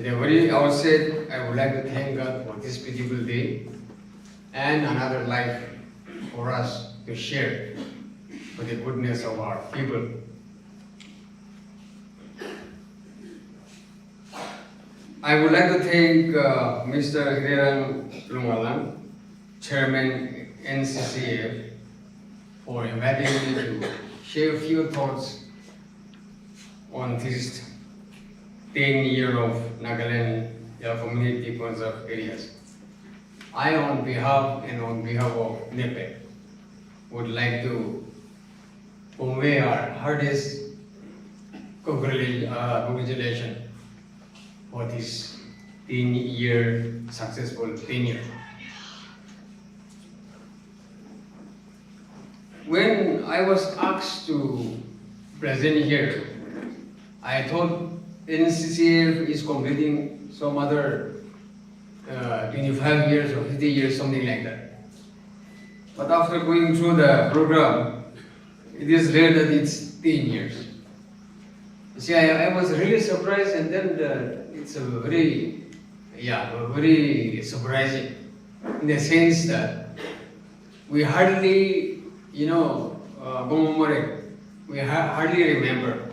At the very outset, I would like to thank God for this beautiful day and another life for us to share for the goodness of our people. I would like to thank Mr. Nagaland, Chairman NCCA, for inviting me to share a few thoughts on this 10 years of Nagaland community conserved areas. I, on behalf of NEPE, would like to convey our hardest congratulations for this 10-year successful tenure. When I was asked to present here, I thought NCCA is completing some other 25 years or 50 years, something like that. But after going through the program, it is rare that it's 10 years. You see, I was really surprised, and then it's a very surprising in the sense that we hardly, commemorate, we hardly remember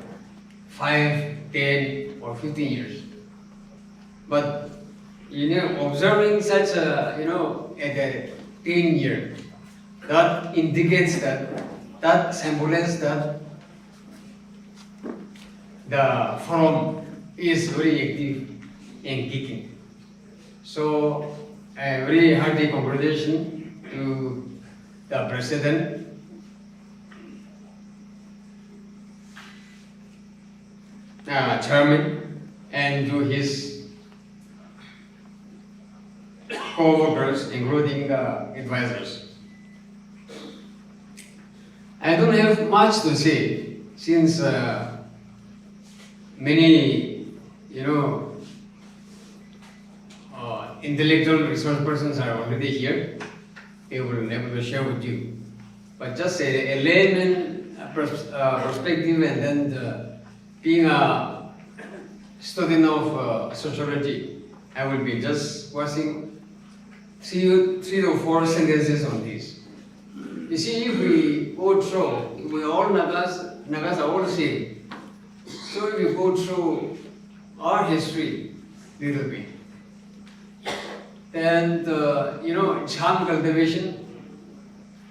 5, 10, or 15 years. But, observing such a, at a 10 year, that indicates that symbolizes that the forum is very active and kicking. So, a very hearty congratulations to the President, Chairman, and to his co-workers, including the advisors. I don't have much to say since many, intellectual resource persons are already here. They will be able to share with you. But just a layman perspective, and then being a student of sociology, I will be just watching three to four sentences on this. You see, if we go through, we all Nagas are all same. So if we go through our history little bit, and charm cultivation,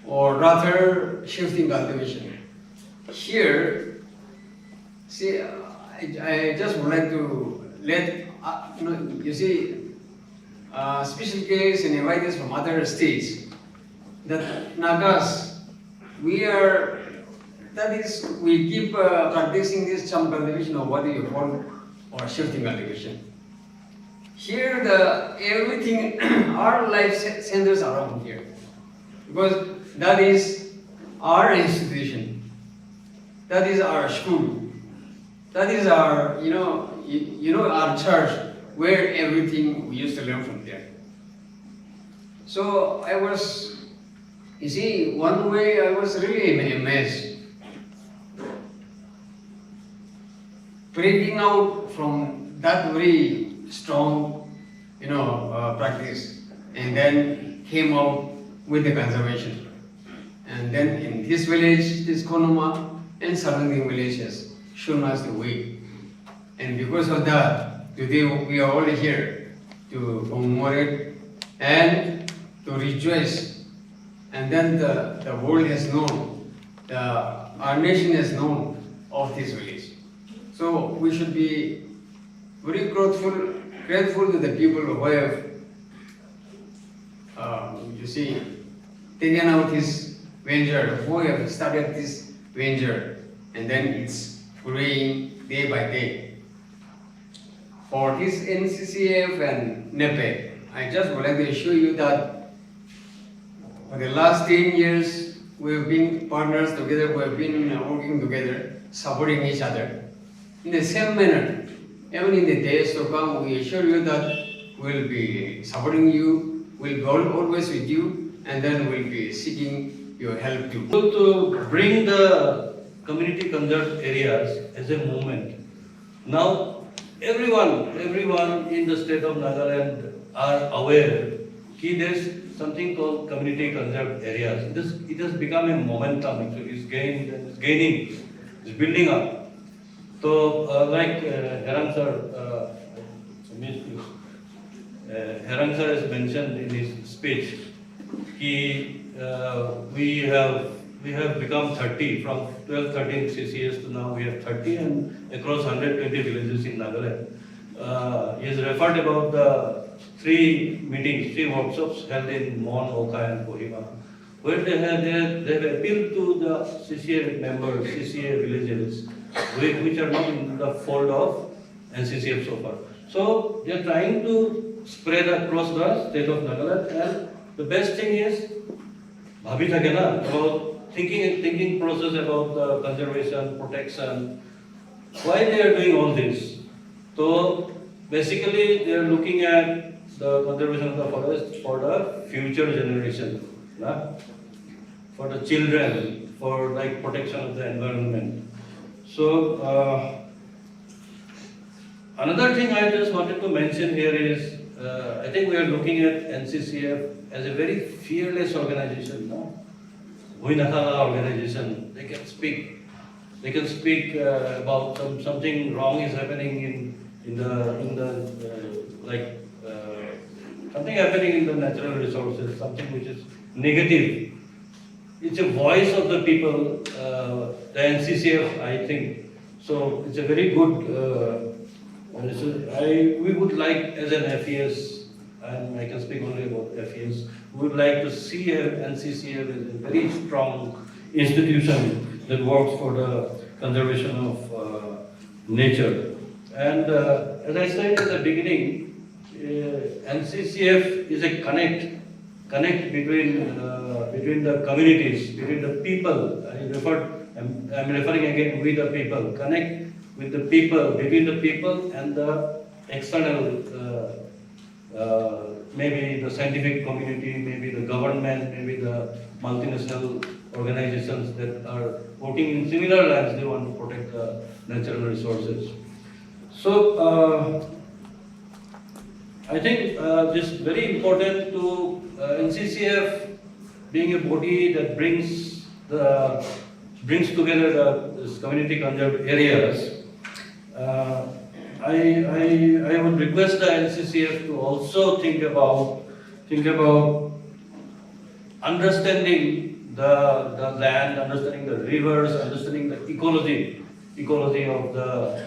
or rather shifting cultivation. Here, see, I just would like to let you see, special case and invitees from other states that Nagas, we keep practicing this charm cultivation, or what do you call, or shifting cultivation. Here, everything, our life centers around here, because that is our institution, that is our school, that is our, our church, where everything we used to learn from there. So I was, you see, one way I was really amazed, breaking out from that very strong, practice, and then came out with the conservation. And then in this village, this Konoma, and surrounding villages shown us the way. And because of that, today we are all here to commemorate and to rejoice. And then the world has known, our nation has known of this village. So we should be very grateful to the people who have, taken out this venture, who have started this venture, and then it's growing day by day. For this NCCF and NEPE, I just would like to assure you that for the last 10 years, we have been partners together, we have been working together, supporting each other. In the same manner, even in the days to come, we assure you that we'll be supporting you, we'll be always with you, and then we'll be seeking your help too. So to bring the community conserved areas as a movement, now everyone in the state of Nagaland are aware that there's something called community conserved areas. It has become a momentum actually. It's gaining, it's building up. So, like Herang sir, Herang sir has mentioned in his speech, we have become 30 from 12, 13 CCAs to now we have 30 and across 120 villages in Nagaland. He has referred about the three workshops held in Mon, Oka and Kohima, where they have appealed to the CCA members, CCA villages, which are not in the fold of NCCF so far. So they are trying to spread across the state of Nagaland, and the best thing is bhabi thake na about thinking process about the conservation, protection. Why they are doing all this? So basically they are looking at the conservation of the forest for the future generation, for the children, for like protection of the environment. So another thing I just wanted to mention here is I think we are looking at NCCF as a very fearless organization. Organization. They can speak. They can speak about something wrong is happening in the something happening in the natural resources, something which is negative. It's a voice of the people, the NCCF, I think. So it's a very good. We would like, as an FES, and I can speak only about FES, we would like to see NCCF as a very strong institution that works for the conservation of nature. And as I said in the beginning, NCCF is a connect between the communities, between the people. I'm referring again with the people. Connect with the people, between the people and the external, maybe the scientific community, maybe the government, maybe the multinational organizations that are working in similar lines. They want to protect the natural resources. So I think this is very important to NCCF being a body that brings together this community conserved areas. I would request the NCCF to also think about understanding the land, understanding the rivers, understanding the ecology of the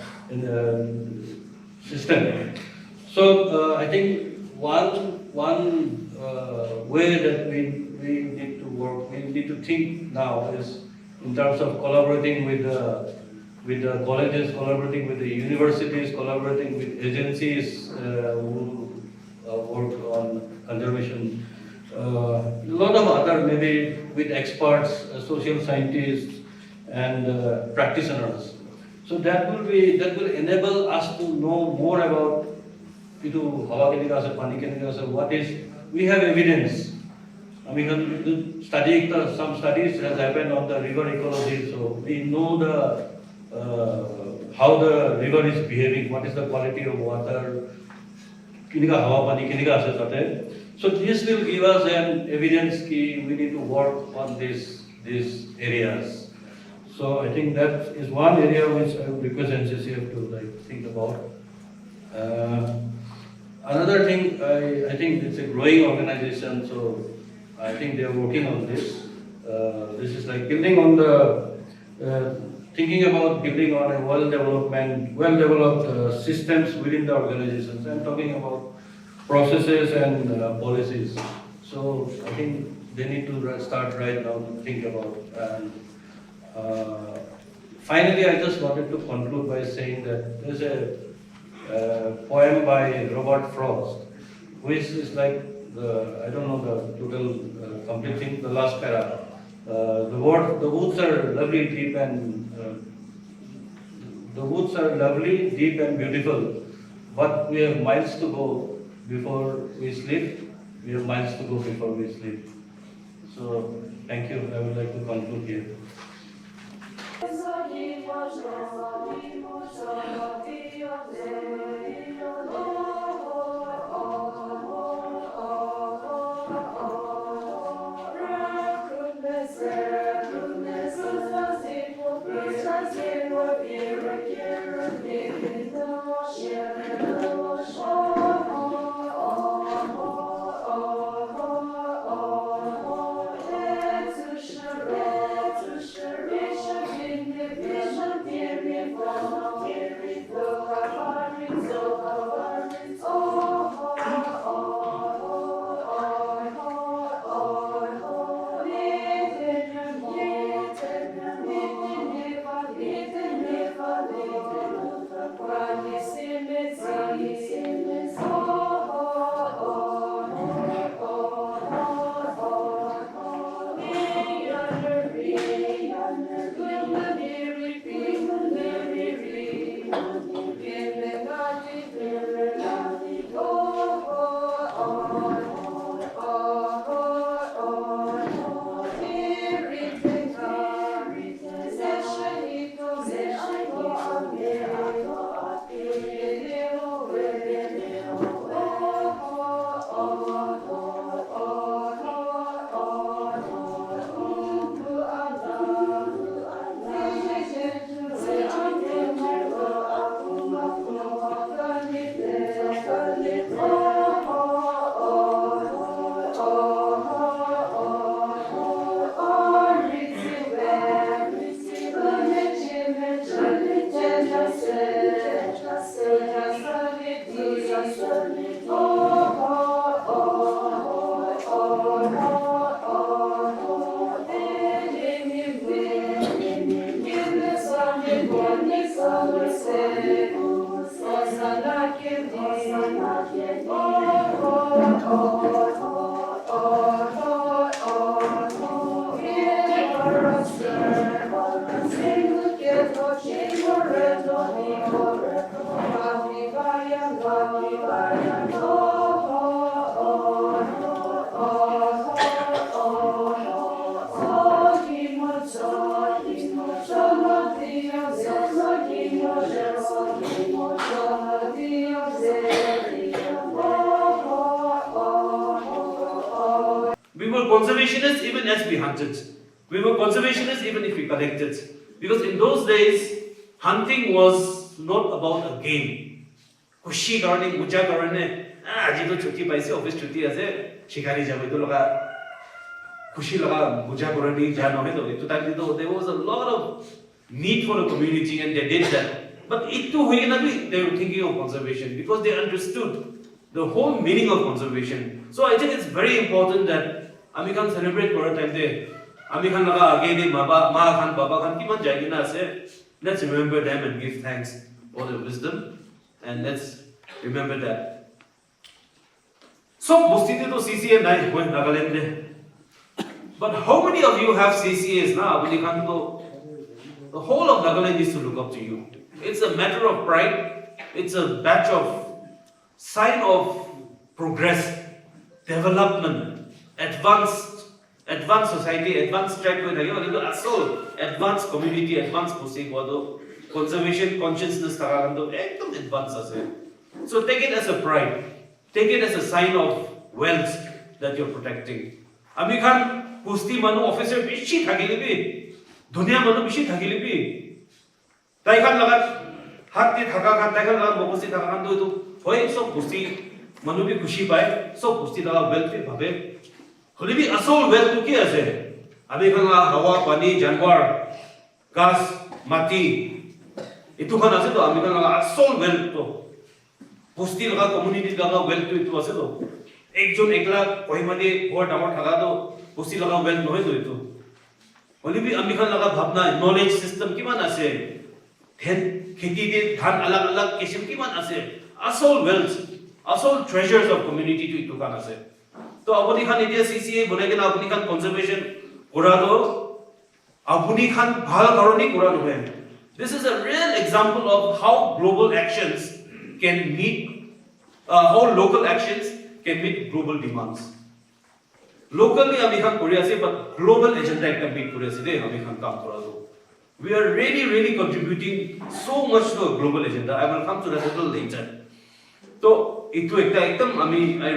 system. So I think one way that we need to work, we need to think now is in terms of collaborating with the colleges, collaborating with the universities, collaborating with agencies who work on conservation. A lot of other, maybe with experts, social scientists, and practitioners. So that will enable us to know more about what is. We have evidence. I mean, some studies has happened on the river ecology, so we know how the river is behaving, what is the quality of water, so this will give us an evidence that we need to work on these areas. So I think that is one area which I would request NCCF to think about. Another thing, I think it's a growing organization, so I think they are working on this. This is like building on thinking about building on a well-developed systems within the organizations. I'm talking about processes and policies. So I think they need to start right now to think about. And finally, I just wanted to conclude by saying that there's a poem by Robert Frost, which is like I don't know the total complete thing, the last para. The woods are lovely, deep and beautiful, but we have miles to go before we sleep. We have miles to go before we sleep. So, thank you. I would like to conclude here. We were conservationists even as we hunted. We were conservationists even if we collected. Because in those days, hunting was not about a game. Kushi karane, muja karane, aji to chutti paise, office chutti ase, shikari jabe to laga, kushi laga, muja karane, jano hai to. To that there was a lot of need for the community and they did that. But it too, they were thinking of conservation because they understood the whole meaning of conservation. So I think it's very important that we can celebrate Quarantine Day. We can again Ma Khan, Baba Khan, kiman jayina ase. Let's remember them and give thanks for their wisdom, and let's remember that. So Bustite to CCA nai hoy Nagaland. But how many of you have CCAs now? The whole of Nagaland needs to look up to you. It's a matter of pride. It's a badge of sign of progress, development, advanced society, advanced track with advanced community, advanced conservation consciousness advanced. So take it as a pride, take it as a sign of wealth that you're protecting. Amikhan Pusti Manu officer bishi thagilibi, Dunia Manu bishi thagilibi. Taikan lagat hati thagakan, taikan lagat bokusi thagakan do hoy so Pusti Manu bi khushi pae, so Pusti laga wealth pe bhabe. Holy be asol wealth to ki ase. Amikhan la hawa, pani, janwar, gas, mati. Itu khan ase to amikhan laga asol wealth to. Pusti laga community laga wealth to itu ase to. Ekjon ekla kohimadi bhor damar thaga to Pusti laga wealth nohe to itu. Holy be amikhan laga bhabna knowledge system kiman ase. Then kheti de dhan alag alag kisam kiman ase. Asol wealth, asol treasures of community to itu khan ase. तो अपनी Khan India CCA बनेगे ना अपनी Khan conservation करा दो अपनी खान भाग करोनी करा दो है. This is a real example of how global actions can meet, how local actions can meet global demands. Locally अपनी खान कोरिया से but global agenda एक meet कोरिया से दे अपनी खान काम करा दो. We are really contributing so much to a global agenda. I will come to that a little later. So, I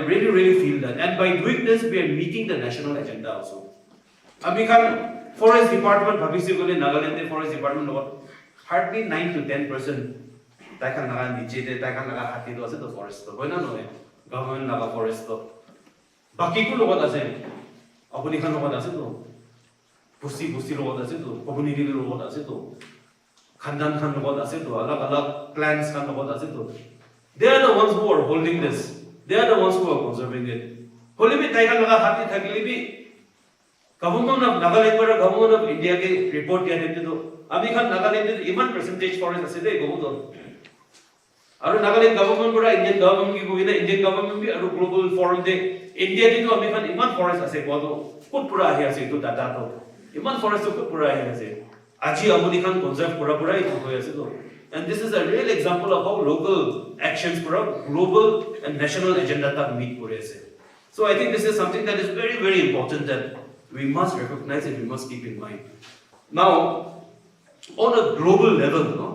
really feel that. And by doing this, we are meeting the national agenda also. Forest Department, Nagaland Forest Department, hardly 9 to 10%. The forest. Government naga forest. Baki ko logot ase. Apuni khan logot ase to. Busti logot ase to. Community logot ase to. Khandan khan logot ase to. Alag clans khan logot ase to. They are the ones who are holding this. They are the ones who are conserving it. Holi bhi taiga laga hati thakili bhi. Government of Nagaland or government of India ke report diya dete to. Ami khan Nagaland even percentage forest ase de go to. Aru Nagaland government bora Indian government ki govina Indian government bhi aru global forum de India di to ami khan iman forest ase ko to put pura ahi ase to data to iman forest to put pura ahi ase aji amuni khan conserve pura itu hoy ase to. And this is a real example of how local actions pura global and national agenda tak meet kore ase. So I think this is something that is very important that we must recognize and we must keep in mind. Now on a global level, no,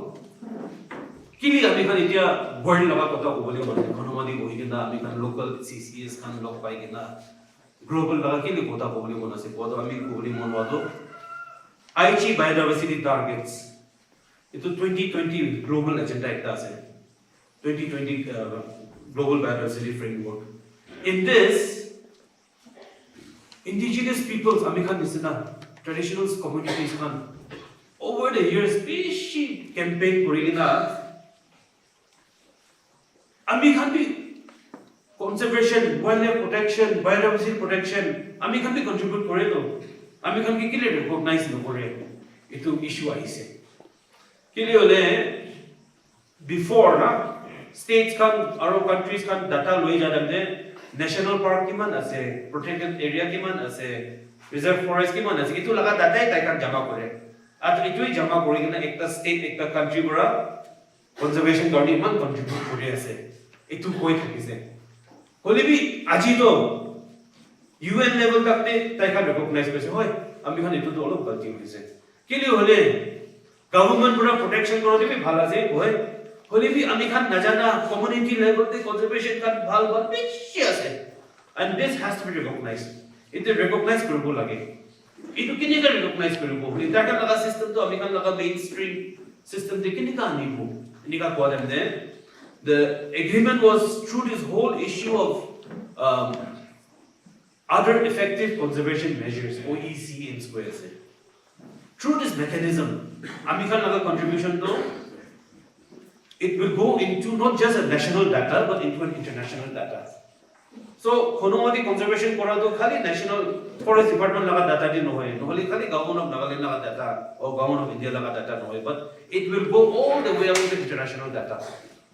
Kili American India world laga kota ko boli boli economy bohi kena American local CCAs kan log pai kena global laga kili kota ko boli bona se kodo ami ko boli mon wado Aichi biodiversity targets itu 2020 global agenda ekta ase 2020 global biodiversity framework. In this, indigenous peoples American nisina traditional communities kan over the years bishi campaign kurina Ami can be conservation, wildlife protection, biodiversity protection. Ami can be contribute kore to. Ami can be kile recognize no kore. Itu issue aise. Kile ole before na states can or countries can data loi jadam de national park kiman ase, protected area kiman ase, reserve forest kiman ase. Itu laga data tai kan jama kore. At itu jama kore kina ekta state ekta country bora conservation garden man contribute kore ase. Itu koi thakise. Holi bhi aji to UN level takte tai khan recognize kore hoy ami khan itu to olop galti hoise. Kili hole government pura protection karo bhi bhala se hoy holi bhi ami khan najana community level te conservation kan bhal bishi ase. And this has to be recognized. It recognize koribo lage. Itu kini ka recognize koribo holi ta kan laga system to ami khan laga mainstream system te kini ka ani bo ni ka ko dem de. The agreement was through this whole issue of other effective conservation measures, OEC in squares. Through this mechanism, Amikhan Naga contribution though, it will go into not just a national data but into an international data. So, Khonomati conservation korado khali national forest department laga data di no hoy, no holi khali government of Nagaland laga data or government of India laga data no hoy, but it will go all the way up to international data.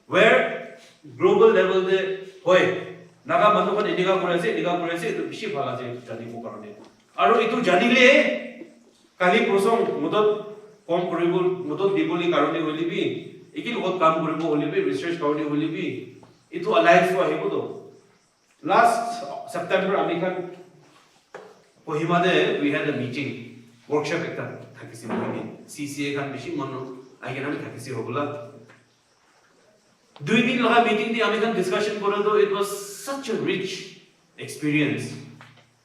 Where global level de hoy naga manu kan indiga korase itu bishi bhala je jani ko karone aru itu janile kali prosong modot kom koribo modot diboli karone holi bi iki logot kam koribo holi bi research karone holi bi itu alliance ho hebo to last September American Kohima de we had a meeting workshop ekta thakisi hoini CCA kan bishi manu agena thakisi hobula 2 दिन लगा meeting the American discussion kora to it was such a rich experience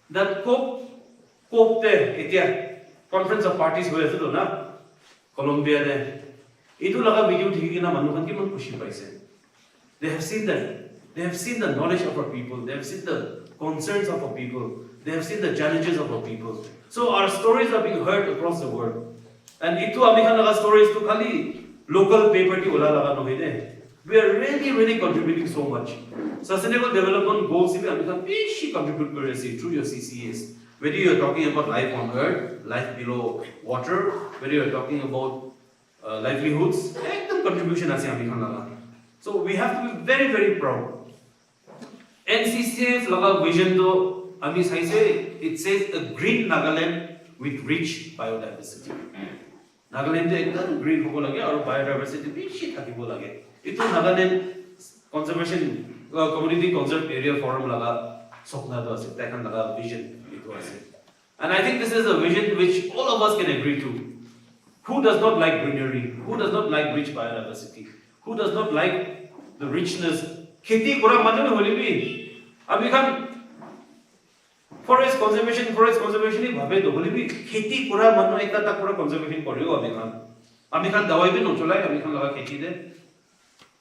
that COP te etia conference of parties hoye ase to na Colombia de itu laga video thiki na manu khan ki man khushi paise they have seen the knowledge of our people, they have seen the concerns of our people, they have seen the challenges of our people, so our stories are being heard across the world and itu American laga stories to khali local paper ti ola laga no hoide. We are really contributing so much. Sustainable development goals we become bishi contribute through your CCAs. Whether you are talking about life on earth, life below water, whether you are talking about livelihoods, ekdam contribution ase ami khan laga. So we have to be very proud. NCCA's laga vision to ami sai se it says a green Nagaland with rich biodiversity. Nagaland te ekdam green hobo lage aru biodiversity bishi thakibo lage. Itu Nagaland conservation community conserved area forum laga sopna to ase takan laga vision itu ase. And I think this is a vision which all of us can agree to. Who does not like greenery? Who does not like rich biodiversity? Who does not like the richness? Kheti kura manu holi bi. Ami khan forest conservation hi bhabe to holi bi. Kheti kura manu ekta ta kura conservation koriyo ami khan. Ami khan dawai bi no cholai ami khan laga kheti de.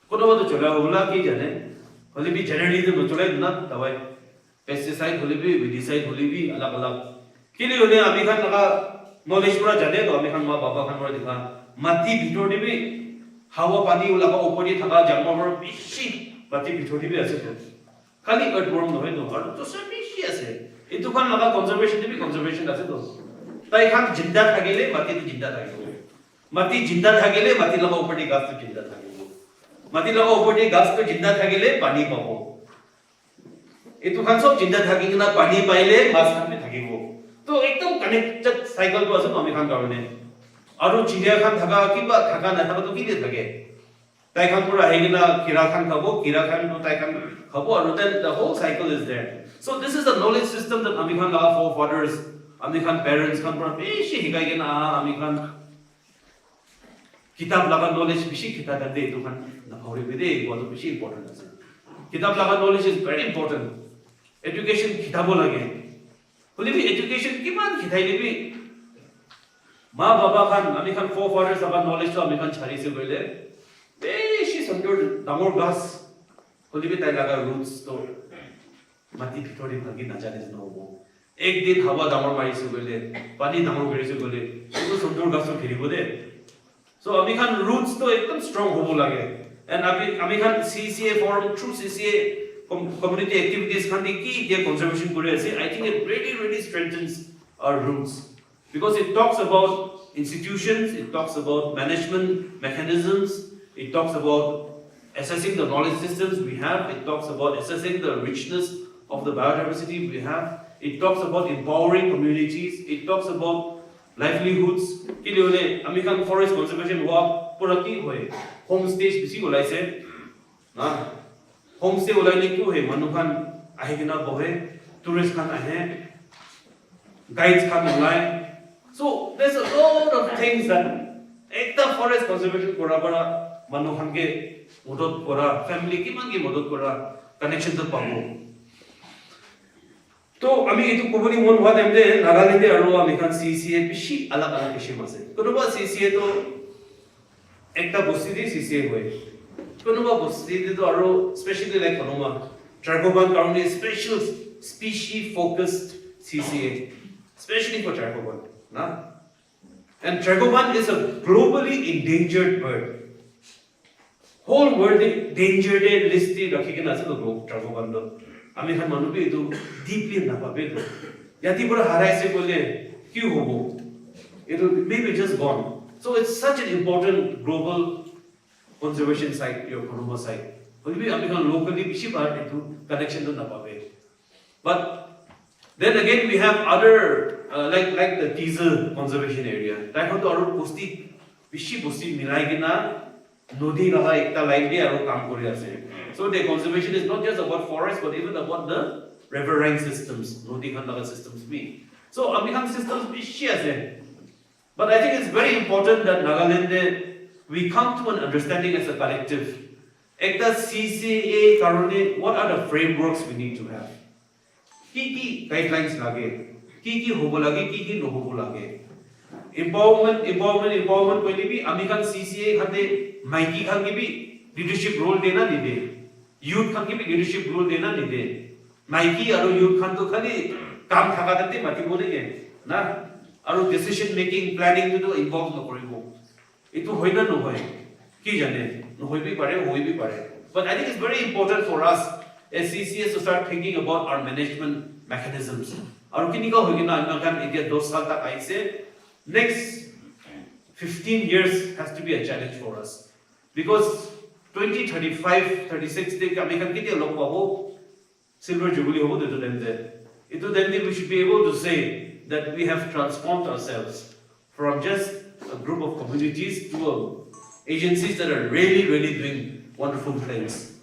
Kono ba to chola hola ki jane. Holi bi generally to no cholai na dawai. Pesticide holi bi, weedicide holi bi alag alag. Kili hole ami khan laga knowledge pura jane to ami khan ma baba khan pura dikha. Mati bhitor de bi hawa pani ulaga opori thaka janmor bishi mati bhitor de bi ase to. Khali earthworm nohoy no aru to sab bishi ase. Etu khan laga conservation de bi conservation ase to. Tai khan jinda thagile mati to jinda thakibo. Mati jinda thagile mati laga opori gas to jinda thakibo. Mati laga opori gas to jinda thagile pani pabo. Etu khan sob jinda thakina pani paile mas khan bi thakibo. To ekdom connected cycle to ase to ami khan karone. Aru chiriya khan thaka kiba thaka na thaka to kide thake. Tai khan pura hegina kira khan khabo no tai khan khabo aru then the whole cycle is there. So this is the knowledge system that ami khan laga forefathers, ami khan parents khan pura beshi higai gena ami khan kitab laga knowledge bishi kita dande etu khan na khore bide ko to bishi important ase. Kitab laga knowledge is very important. Education kitabo lage. Holi bi education kiman khitai lebi ma baba khan ami khan forefathers aba knowledge to ami khan chari se goile beshi sundur damor gas holi bi tai laga roots to mati bhitori bhangi na jane no hobo ek din hawa damor mari se goile pani damor gari se goile to sundur gas to khiribo de. So ami khan roots to ekdam strong hobo lage. And ami khan CCA forum through CCA community activities khan ki conservation kore ase. I think it really strengthens our roots. Because it talks about institutions, it talks about management mechanisms, it talks about assessing the knowledge systems we have, it talks about assessing the richness of the biodiversity we have, it talks about empowering communities, it talks about livelihoods. Kile hole ami khan forest conservation work pura ki hoye homestays bisi olaise na homestay olaile ki hoye manu khan ahigina bohe tourist khan ahe guides khan olai. So there's a lot of things that ekta forest conservation kora bara manu khan ke modot kora family ki man ki modot kora connection to pabo. To ami etu koboni mon hwa time de Nagaland aru ami khan CCA bishi alag kishim ase. Konoba CCA to ekta bosti di CCA hoy. Konoba bosti di to aru especially like konoma Tragoban County special species focused CCA especially for Tragoban. And Tragoban is a globally endangered bird. Whole world endangered list rakhi na ase to Tragoban do. Ami khan manu bi etu deeply na pabe to. Yati pura harai se bole kyu hobo. It will maybe just gone. So it's such an important global conservation site, your Konoma site. Maybe ami khan locally bishi part etu connection to na pabe. But then again we have other like the diesel conservation area. Tai khan to aru bosti bishi bosti milai gina nodi laga ekta line de aru kaam kori ase. So the conservation is not just about forest but even about the riverine systems, nodi khan laga systems bhi. So ami khan systems bishi ase. But I think it's very important that Nagaland we come to an understanding as a collective. Ekta CCA karone what are the frameworks we need to have? Ki guidelines lage, ki hobo lage, ki no hobo lage. Empowerment koile bi ami khan CCA khate maiki khan ki bi leadership role dena nide. Youth khan ki bi leadership role dena nide. Maiki aru youth khan to khali kaam thaka date mati bole ge na aru decision making planning to involve no koribo. Etu hoy na no hoy. Ki jane no hoy bi pare. But I think it's very important for us as CCS to start thinking about our management mechanisms. Aru kini ka hoy na ami khan India 2 saal tak aise. Next 15 years has to be a challenge for us. Because 2035-36 take ami khan kiti log pabo silver jubilee hobo to them there. Itu then we should be able to say that we have transformed ourselves from just a group of communities to agencies that are really doing wonderful things.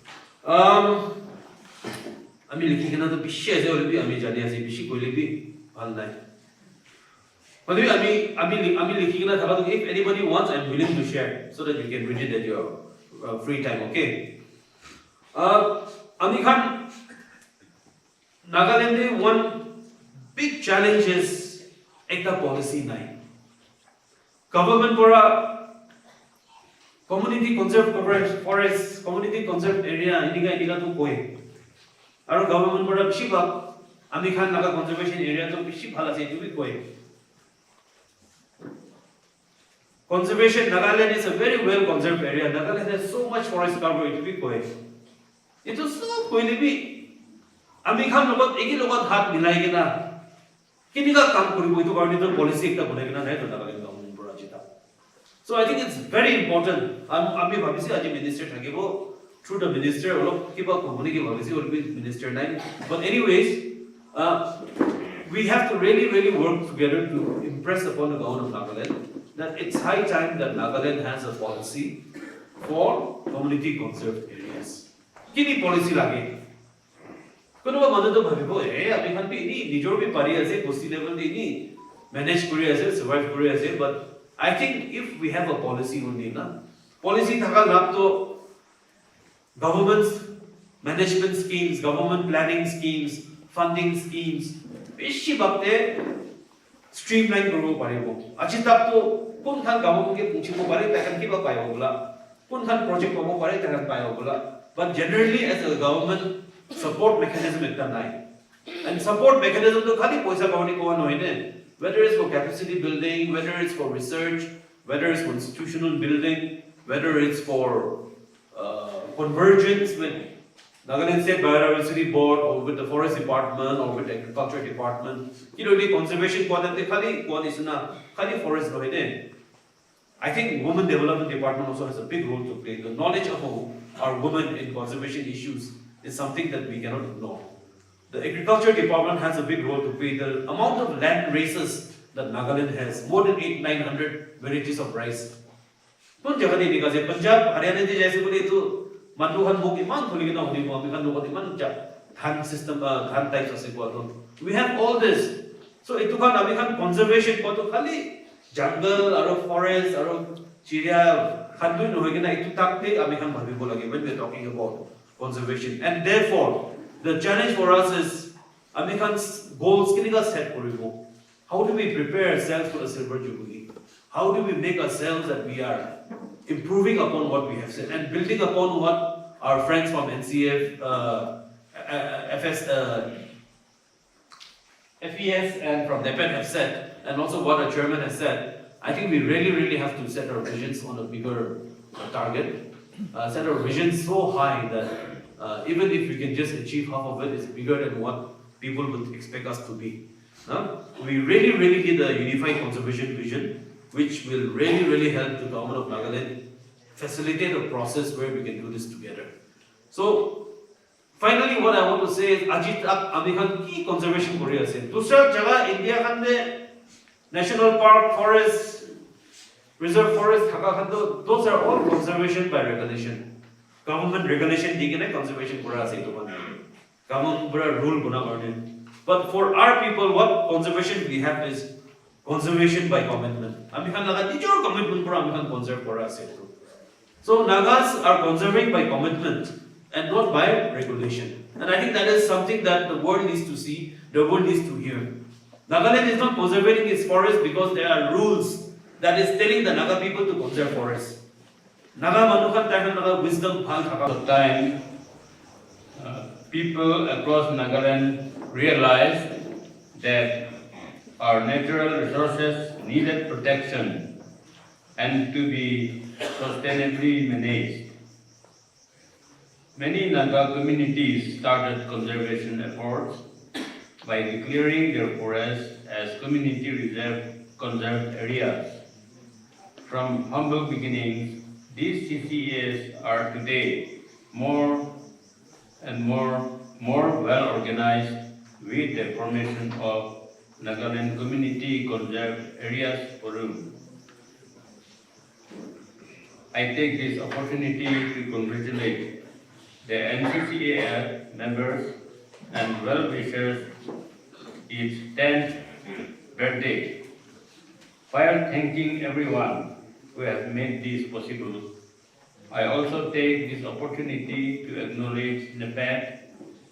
Ami likhi kena to bishi ase ole bi ami jani ase bishi koile bi bhal nai. By the way, if anybody wants, I'm willing to share so that you can read it at your free time, okay? Amikhan, Nagaland, one big challenge is ekta policy nine. Government bora community conserved forest, community conserved area, indiga to koi. Our government bora bishiba, Amikhan Naga conservation area to bishibhala say to be koi. Conservation, Nagaland is a very well conserved area. Nagaland has so much forest cover, it will be koi. It was so going to be. Amikhan logot, egi logot hat milai na. Kini ka kam kuri boy to coordinator policy ekta banai na nahi to Nagaland government bora chita. So I think it's very important. Ami bhabisi aji minister thakibo through the minister olo kiba company ki bhabisi will be minister nine. But anyways, we have to really work together to impress upon the government of Nagaland that it's high time that Nagaland has a policy for community conserved areas. Kini policy lage? Konoba manu to bhabibo ami khan bi ni nijor bi pari ase coastal level de ni manage kori ase survive kori ase, but I think if we have a policy only na policy thaka lab to government's management schemes, government planning schemes, funding schemes beshi bakte streamline koribo paribo. Achi tap to kun khan government ke puchibo pare takan kiba paibo bola, kun khan project pabo pare takan paibo bola. But generally as a government support mechanism ekta nai. And support mechanism to khali paisa kauni ko noine. Whether it's for capacity building, whether it's for research, whether it's for institutional building, whether it's for convergence with Nagaland State Biodiversity Board or with the Forest Department or with the Agriculture Department. The conservation khali forest noine. I think Women Development Department also has a big role to play. The knowledge of our women in conservation issues is something that we cannot ignore. The Agriculture Department has a big role to play. The amount of land races that Nagaland has, more than 800-900 varieties of rice. Punjab, Haryana, Manduhan Book Iman, Than system, Than types of. We have all this. So it took on conservation, jungle, or forest, or chiria, when we're talking about conservation. And therefore, the challenge for us is Amikhan's goals set for. How do we prepare ourselves for the Silver Jubilee? How do we make ourselves that we are improving upon what we have said and building upon what our friends from NCF, FES and from NEPEN have said, and also what our chairman has said? I think we really have to set our visions on a bigger target, set our visions so high that even if we can just achieve half of it, it's bigger than what people would expect us to be. We really need a unified conservation vision, which will really help the government of Nagaland facilitate a process where we can do this together. So, finally, what I want to say is, Ajit Amikhan ki conservation Korea se. Dusra jaga India khande national park, forest, reserve forest, those are all conservation by regulation. Government regulation digine conservation Korea se to bana. Government rule guna karne. But for our people, what conservation we have is conservation by commitment. Amikhan laga nijor commitment pura Amikhan conserve Korea se. So Nagas are conserving by commitment and not by regulation. And I think that is something that the world needs to see, the world needs to hear. Nagaland is not conserving its forest because there are rules that is telling the Naga people to conserve forests. Naga Manukhan Tahan Naga wisdom Bhal Thaka. Time, people across Nagaland realized that our natural resources needed protection and to be sustainably managed. Many Naga communities started conservation efforts by declaring their forests as community reserve conserved areas. From humble beginnings, these CCAs are today more and more well organized with the formation of Nagaland Community Conserved Areas Forum. I take this opportunity to congratulate the NCCA members and well-wishers its 10th birthday. While thanking everyone who have made this possible, I also take this opportunity to acknowledge NEPAD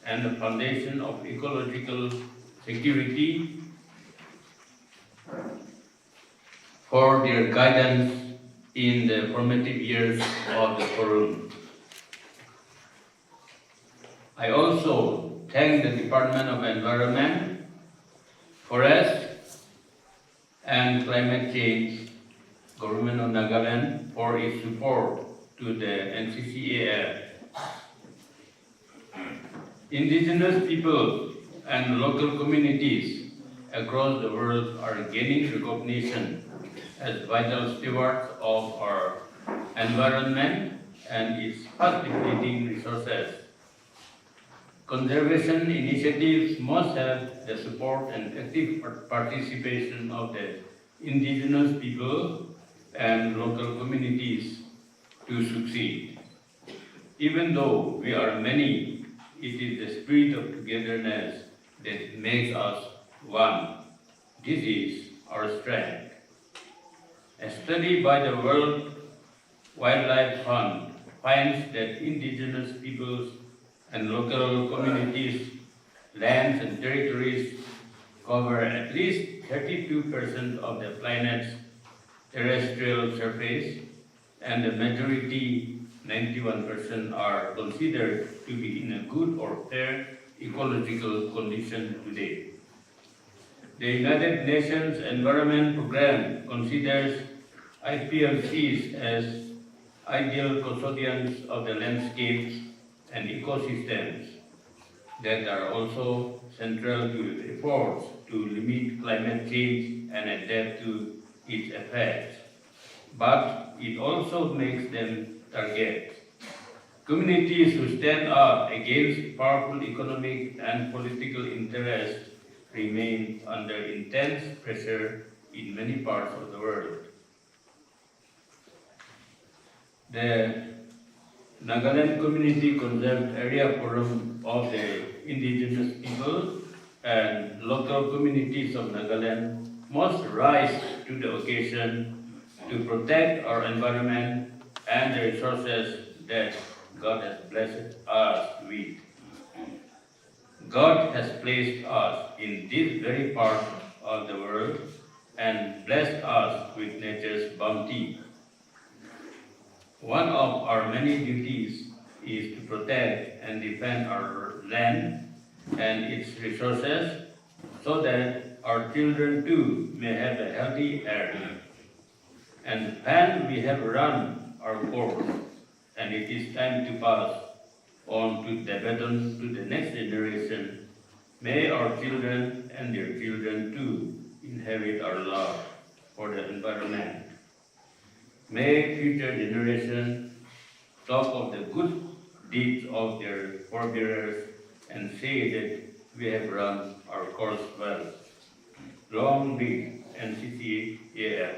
and the Foundation of Ecological Security for their guidance in the formative years of the forum. I also thank the Department of Environment, Forest and Climate Change, Government of Nagaland, for its support to the NCCAF. Indigenous people and local communities across the world are gaining recognition as vital stewards of our environment and its fast-depleting resources. Conservation initiatives must have the support and active participation of the indigenous people and local communities to succeed. Even though we are many, it is the spirit of togetherness that makes us one. This is our strength. A study by the World Wildlife Fund finds that indigenous peoples and local communities, lands and territories cover at least 32% of the planet's terrestrial surface, and the majority, 91%, are considered to be in a good or fair ecological condition today. The United Nations Environment Programme considers IPLCs as ideal custodians of the landscapes and ecosystems that are also central to efforts to limit climate change and adapt to its effects. But it also makes them targets. Communities who stand up against powerful economic and political interests remain under intense pressure in many parts of the world. The Nagaland Community Conserved Area Forum of the indigenous people and local communities of Nagaland must rise to the occasion to protect our environment and the resources that God has blessed us with. God has placed us in this very part of the world and blessed us with nature's bounty. One of our many duties is to protect and defend our land and its resources so that our children too may have a healthy earth. And when we have run our course and it is time to pass on to the baton to the next generation, may our children and their children too inherit our love for the environment. May future generations talk of the good deeds of their forebears and say that we have run our course well. Long live NCCAF.